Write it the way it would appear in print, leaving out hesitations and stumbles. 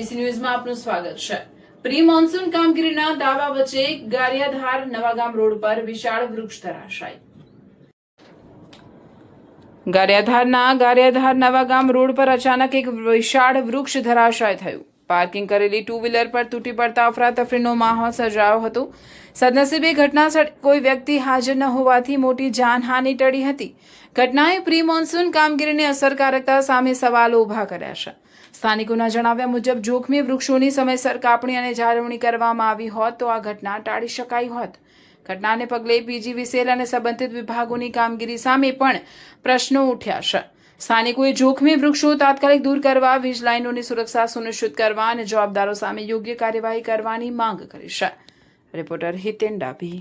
ABC ન્યૂઝમાં આપનું સ્વાગત છે। પ્રી મોન્સૂન કામગીરીના દાવા વચ્ચે ગારિયાધાર નવાગામ રોડ પર વિશાળ વૃક્ષ ધરાશાય। ગારિયાધાર નવાગામ રોડ પર અચાનક એક વિશાળ વૃક્ષ ધરાશાય થયું। પાર્કિંગ કરેલી ટુ વ્હીલર પર તૂટી પડતા અફરાતફરીનો માહોલ સર્જાયો હતો। સદનસીબે ઘટના સ્થળે કોઈ વ્યક્તિ હાજર ન હોવાથી મોટી જાનહાનિ ટળી હતી। ઘટનાએ પ્રી મોન્સૂન કામગીરીની અસરકારકતા સામે સવાલો ઊભા કર્યા છે। સ્થાનિકોના જણાવ્યા મુજબ જોખમી વૃક્ષોની સમયસર કાપણી અને જાળવણી કરવામાં આવી હોત તો આ ઘટના ટાળી શકાઈ હોત। ઘટનાને પગલે પીજીવીસીએલ અને સંબંધિત વિભાગોની કામગીરી સામે પણ પ્રશ્નો ઉઠ્યા છે। સ્થાનિકોએ જોખમી વૃક્ષો તાત્કાલિક દૂર કરવા, વીજ લાઇનોની સુરક્ષા સુનિશ્ચિત કરવા અને જવાબદારો સામે યોગ્ય કાર્યવાહી કરવાની માંગ કરી છે। રિપોર્ટર હિતેન ડાભી।